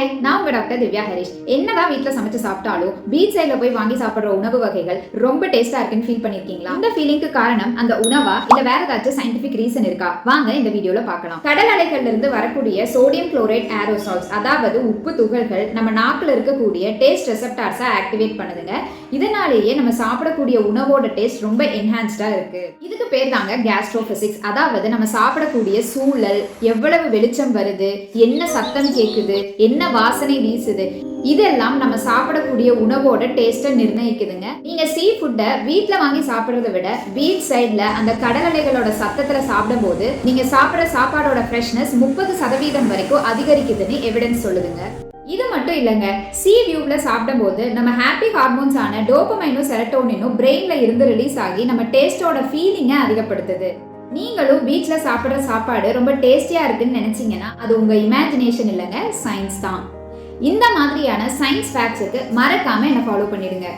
Hi, நான் உங்க doctor Divya Harish. என்னதான் வீட்ல சமைச்சு சாப்பிட்டாலும் பீச் சைட்ல போய் வாங்கி சாப்பிடுற உணவு வகைகள் ரொம்ப டேஸ்டா இருக்குன்னு ஃபீல் பண்ணிருக்கீங்களா? இந்த ஃபீலிங்க்கு காரணம் அந்த உணவா இல்ல வேற ஏதாச்சும் சயின்டிபிக் ரீசன் இருக்கா? வாங்க இந்த வீடியோல பார்க்கலாம். கடல் அலைகள்ல இருந்து வரக்கூடிய சோடியம் குளோரைட் ஏரோசால்ஸ், அதாவது உப்பு துகள்கள் நம்ம நாக்குல இருக்கக்கூடிய டேஸ்ட் ரெசெப்டார்ஸை ஆக்டிவேட் பண்ணுதுங்க. இதனாலேயே நம்ம சாப்பிடக்கூடிய உணவோட டேஸ்ட் ரொம்ப என்ஹான்ஸ்டா இருக்கு. இதுக்கு பேர் தாங்க கேஸ்ட்ரோபிசிக்ஸ். அதாவது நம்ம சாப்பிடக்கூடிய சூழல், எவ்வளவு வெளிச்சம் வருது, என்ன சத்தம் கேக்குது, என்ன வாசனை வீசுது, இதெல்லாம் நம்ம சாப்பிடக்கூடிய உணவோட டேஸ்ட்டை நிர்ணயிக்குதுங்க. நீங்க சீ ஃபுட்டை வீட்ல வாங்கி சாப்பிடுறத விட பீச் சைட்ல அந்த கடல் அலைகளோட சத்தத்துல சாப்பிடும் போது நீங்க சாப்பிடுற சாப்பாடோட ஃப்ரெஷ்னஸ் 30% வரைக்கும் அதிகரிக்குதுன்னு எவிடன்ஸ் சொல்லுதுங்க. இது மட்டும் இல்லைங்க, சீ வியூவ்ல சாப்பிடும் போது நம்ம ஹாப்பி ஹார்மோன்ஸ் ஆன டோபமைனும் செரட்டோனினும் பிரெயின்ல இருந்து ரிலீஸ் ஆகி நம்ம டேஸ்டோட ஃபீலிங்கை அதிகப்படுத்துது. நீங்களும் பீச்ல சாப்பிடுற சாப்பாடு ரொம்ப டேஸ்டியா இருக்குன்னு நினைச்சீங்கன்னா அது உங்க இமேஜினேஷன் இல்லைங்க, சயின்ஸ் தான். இந்த மாதிரியான சயின்ஸ் ஃபேக்ட்ஸுக்கு மறக்காம என்ன ஃபாலோ பண்ணிடுங்க.